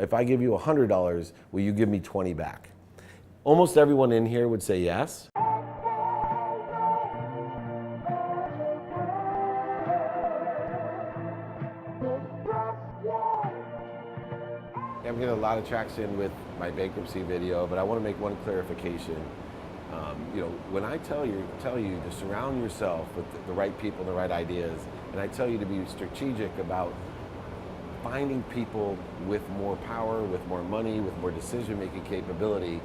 if I give you $100, will you give me 20 back? Almost everyone in here would say yes. I'm getting a lot of traction with my bankruptcy video, but I want to make one clarification. When I tell you to surround yourself with the right people, the right ideas, and I tell you to be strategic about finding people with more power, with more money, with more decision-making capability.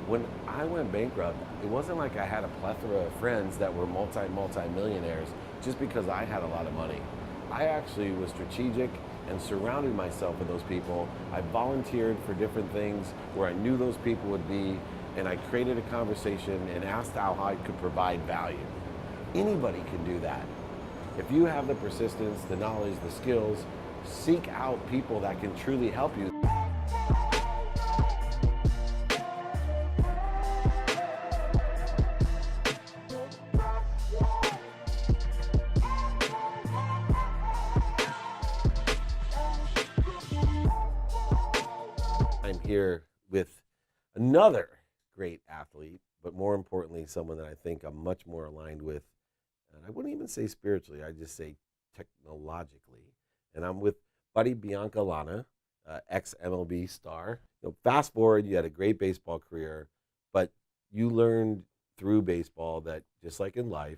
When I went bankrupt, it wasn't like I had a plethora of friends that were multi-millionaires just because I had a lot of money. I actually was strategic and surrounded myself with those people. I volunteered for different things where I knew those people would be, and I created a conversation and asked how I could provide value. Anybody can do that. If you have the persistence, the knowledge, the skills, seek out people that can truly help you. I'm here with another great athlete, but more importantly, someone that I think I'm much more aligned with. And I wouldn't even say spiritually, I'd just say technologically. And I'm with Buddy Biancalana, ex-MLB star. Fast forward, you had a great baseball career, but you learned through baseball that just like in life,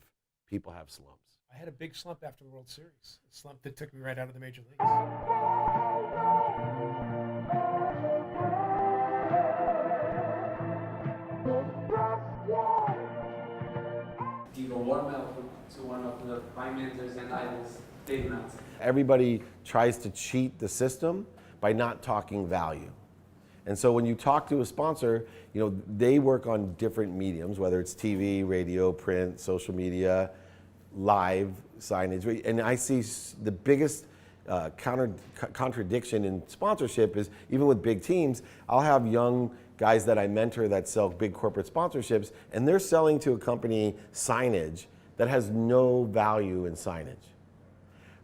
people have slumps. I had a big slump after the World Series, a slump that took me right out of the major leagues. Give a warm welcome to one of the prime mentors and idols, Dave Meltzer. Everybody tries to cheat the system by not talking value. And so when you talk to a sponsor, they work on different mediums, whether it's TV, radio, print, social media, live signage. And I see the biggest contradiction in sponsorship is even with big teams, I'll have young guys that I mentor that sell big corporate sponsorships, and they're selling to a company signage that has no value in signage.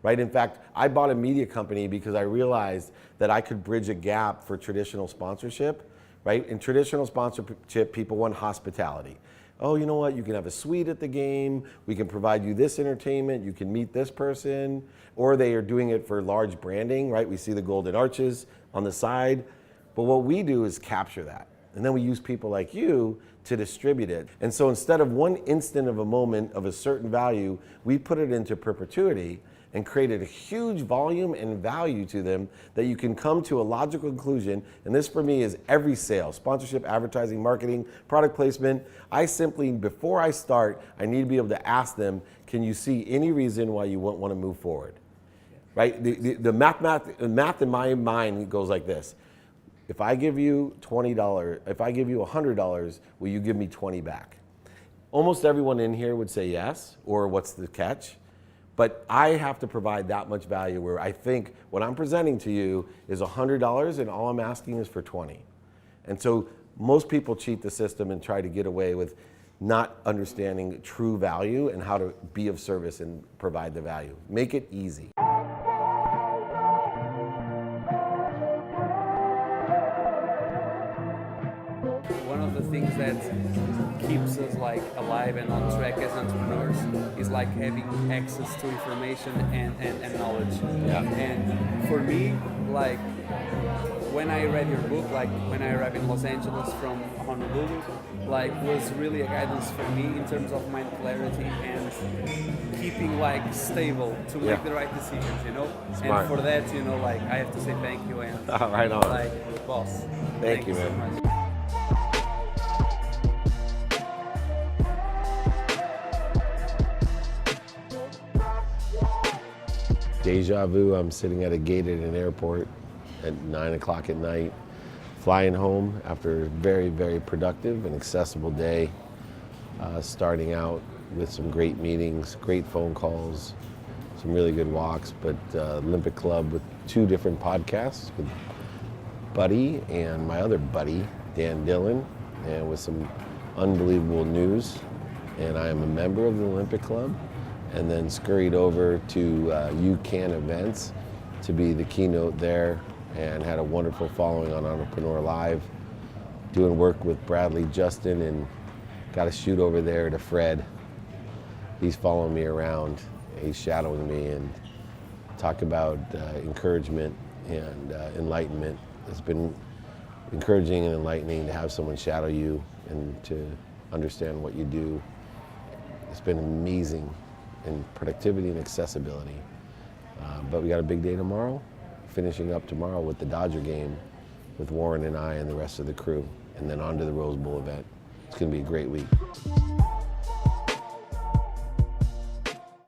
Right? In fact, I bought a media company because I realized that I could bridge a gap for traditional sponsorship. Right? In traditional sponsorship, people want hospitality. Oh, you know what? You can have a suite at the game. We can provide you this entertainment. You can meet this person. Or they are doing it for large branding, right? We see the golden arches on the side. But what we do is capture that. And then we use people like you to distribute it. And so instead of one instant of a moment of a certain value, we put it into perpetuity and created a huge volume and value to them that you can come to a logical conclusion. And this for me is every sale, sponsorship, advertising, marketing, product placement. I simply, before I start, I need to be able to ask them, can you see any reason why you won't want to move forward? Right? The math in my mind goes like this. If I give you $20, if I give you $100, will you give me 20 back? Almost everyone in here would say yes, or what's the catch? But I have to provide that much value where I think what I'm presenting to you is $100 and all I'm asking is for 20. And so most people cheat the system and try to get away with not understanding true value and how to be of service and provide the value. Make it easy. One of the things that keeps us alive and on track as entrepreneurs is having access to information and knowledge. Yeah. And for me, when I read your book, when I arrived in Los Angeles from Honolulu, was really a guidance for me in terms of mind clarity and keeping stable to make the right decisions, Smart. And for that, I have to say thank you and Right on. boss. Thank you, so man. much. Deja vu, I'm sitting at a gate at an airport at 9 o'clock at night, flying home after a very, very productive and accessible day, starting out with some great meetings, great phone calls, some really good walks, but Olympic Club with 2 different podcasts with Buddy and my other buddy, Dan Dillon, and with some unbelievable news. And I am a member of the Olympic Club, and then scurried over to UCAN events to be the keynote there and had a wonderful following on Entrepreneur Live, doing work with Bradley, Justin, and got a shoot over there to Fred. He's following me around, he's shadowing me, and talk about encouragement and enlightenment. It's been encouraging and enlightening to have someone shadow you and to understand what you do. It's been amazing in productivity and accessibility. But we got a big day tomorrow, finishing up tomorrow with the Dodger game with Warren and I and the rest of the crew, and then on to the Rose Bowl event. It's going to be a great week.